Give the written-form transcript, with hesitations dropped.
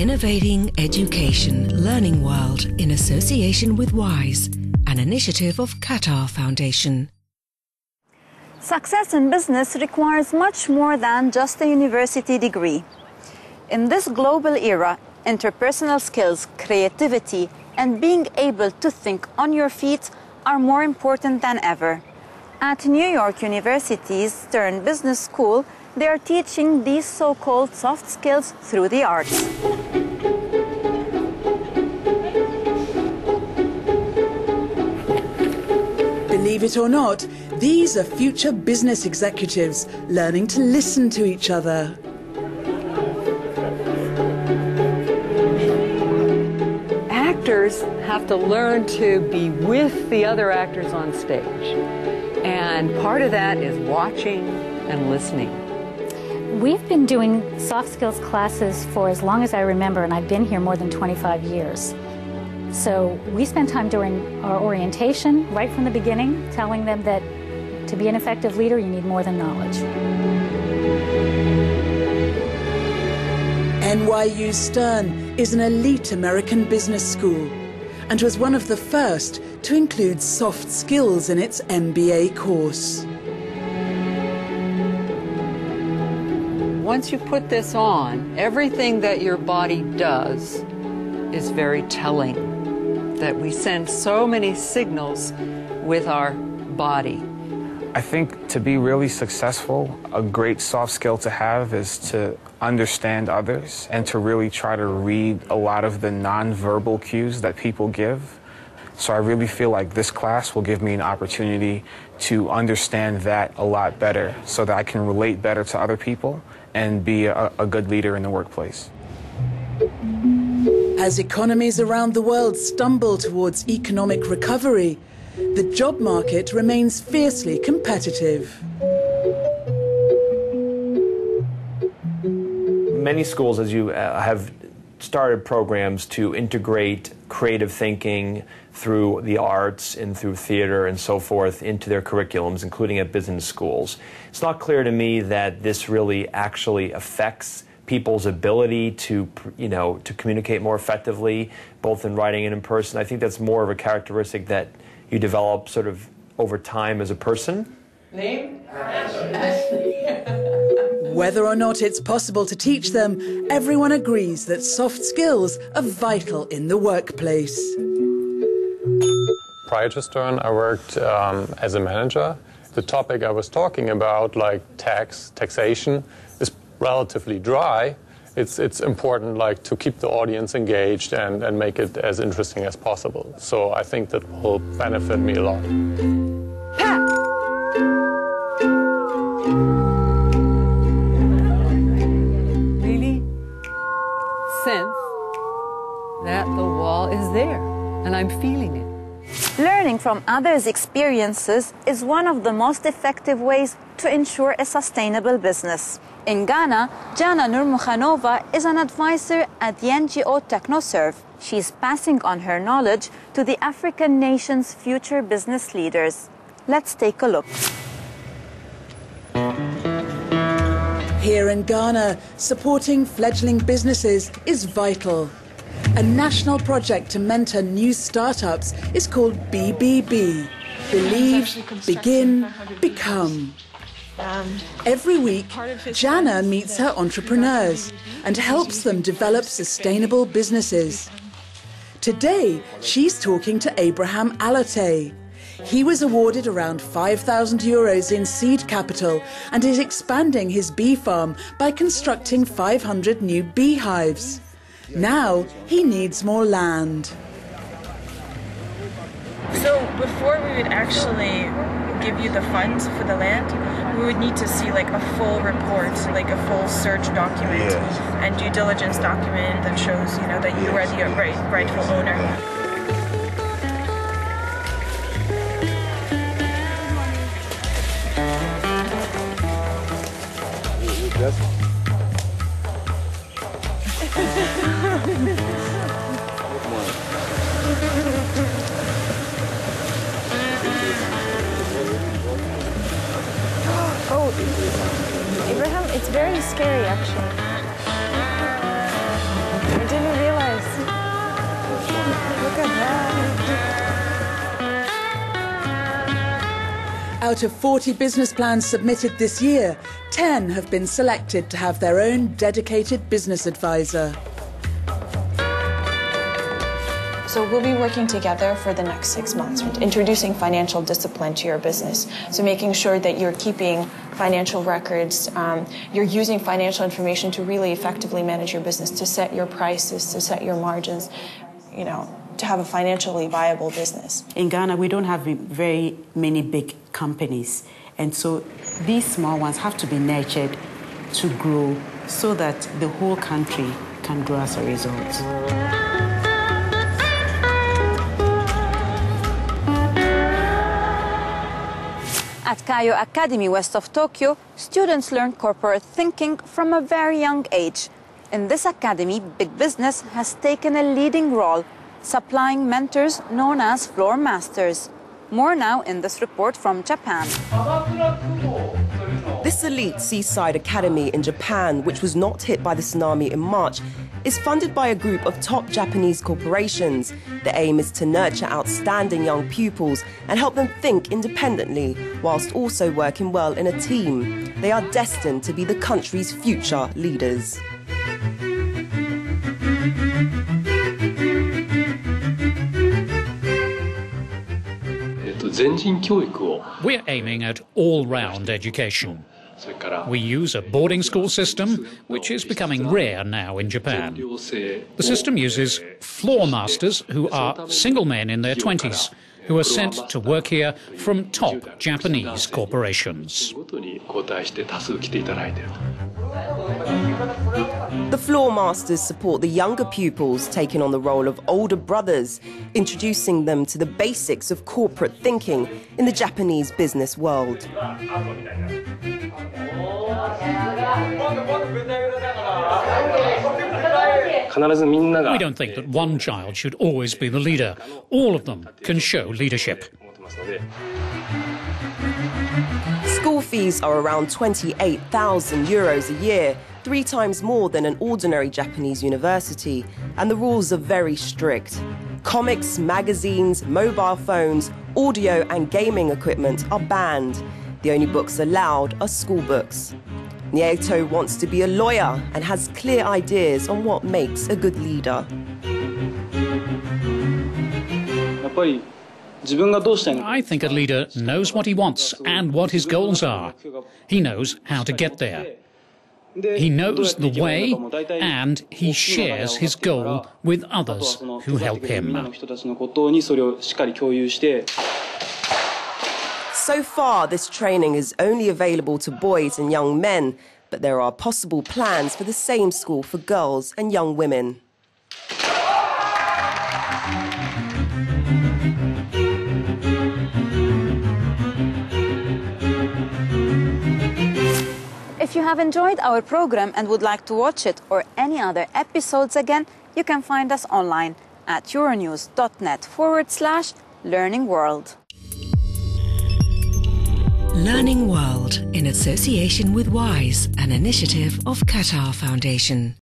Innovating Education Learning World in association with WISE, an initiative of Qatar Foundation. Success in business requires much more than just a university degree. In this global era, interpersonal skills, creativity, and being able to think on your feet are more important than ever. At New York University's Stern Business School, they are teaching these so-called soft skills through the arts. Believe it or not, these are future business executives learning to listen to each other. Actors have to learn to be with the other actors on stage. And part of that is watching and listening. We've been doing soft skills classes for as long as I remember, and I've been here more than 25 years. So we spend time during our orientation, right from the beginning, telling them that to be an effective leader, you need more than knowledge. NYU-Stern is an elite American business school and was one of the first to include soft skills in its MBA course. Once you put this on, everything that your body does is very telling. That we send so many signals with our body. I think to be really successful, a great soft skill to have is to understand others and to really try to read a lot of the nonverbal cues that people give. So I really feel like this class will give me an opportunity to understand that a lot better so that I can relate better to other people and be a good leader in the workplace. As economies around the world stumble towards economic recovery, the job market remains fiercely competitive. Many schools, as you have started programs to integrate creative thinking through the arts and through theater and so forth into their curriculums, including at business schools. It's not clear to me that this really actually affects people's ability to, to communicate more effectively, both in writing and in person. I think that's more of a characteristic that you develop sort of over time as a person. Name? Whether or not it's possible to teach them, everyone agrees that soft skills are vital in the workplace. Prior to Stern, I worked as a manager. The topic I was talking about, like taxation, is relatively dry. It's important to keep the audience engaged and make it as interesting as possible. So I think that will benefit me a lot. Really sense that the wall is there and I'm feeling it. Learning from others' experiences is one of the most effective ways to ensure a sustainable business. In Ghana, Jana Nurmukhanova is an advisor at the NGO TechnoServe. She's passing on her knowledge to the African nation's future business leaders. Let's take a look. Here in Ghana, supporting fledgling businesses is vital. A national project to mentor new startups is called BBB. Believe, Begin, Become. Every week, Jana meets her entrepreneurs and helps them develop sustainable businesses. Today, she's talking to Abraham Alate. He was awarded around €5,000 in seed capital and is expanding his bee farm by constructing 500 new beehives. Now, he needs more land. So before we would actually give you the funds for the land, we would need to see like a full report, like a full search document and due diligence document that shows, that you are the rightful owner. Oh, Abraham, it's very scary actually. I didn't Out of 40 business plans submitted this year, 10 have been selected to have their own dedicated business advisor. So we'll be working together for the next 6 months, introducing financial discipline to your business. So making sure that you're keeping financial records, you're using financial information to really effectively manage your business, to set your prices, to set your margins, you know, to have a financially viable business. In Ghana, we don't have very many big companies. And so these small ones have to be nurtured to grow so that the whole country can grow as a result. At KAIYO Academy west of Tokyo, students learn corporate thinking from a very young age. In this academy, big business has taken a leading role, supplying mentors known as floor masters. More now in this report from Japan. This elite seaside academy in Japan, which was not hit by the tsunami in March, is funded by a group of top Japanese corporations. The aim is to nurture outstanding young pupils and help them think independently, whilst also working well in a team. They are destined to be the country's future leaders. We're aiming at all-round education. We use a boarding school system, which is becoming rare now in Japan. The system uses floor masters who are single men in their 20s, who are sent to work here from top Japanese corporations. The floor masters support the younger pupils, taking on the role of older brothers, introducing them to the basics of corporate thinking in the Japanese business world. We don't think that one child should always be the leader. All of them can show leadership. School fees are around €28,000 a year, 3 times more than an ordinary Japanese university, and the rules are very strict. Comics, magazines, mobile phones, audio and gaming equipment are banned. The only books allowed are school books. Nieto wants to be a lawyer and has clear ideas on what makes a good leader. I think a leader knows what he wants and what his goals are. He knows how to get there. He knows the way, and he shares his goal with others who help him. So far, this training is only available to boys and young men, but there are possible plans for the same school for girls and young women. If you have enjoyed our program and would like to watch it or any other episodes again, you can find us online at euronews.net/Learning World. Learning World in association with WISE, an initiative of Qatar Foundation.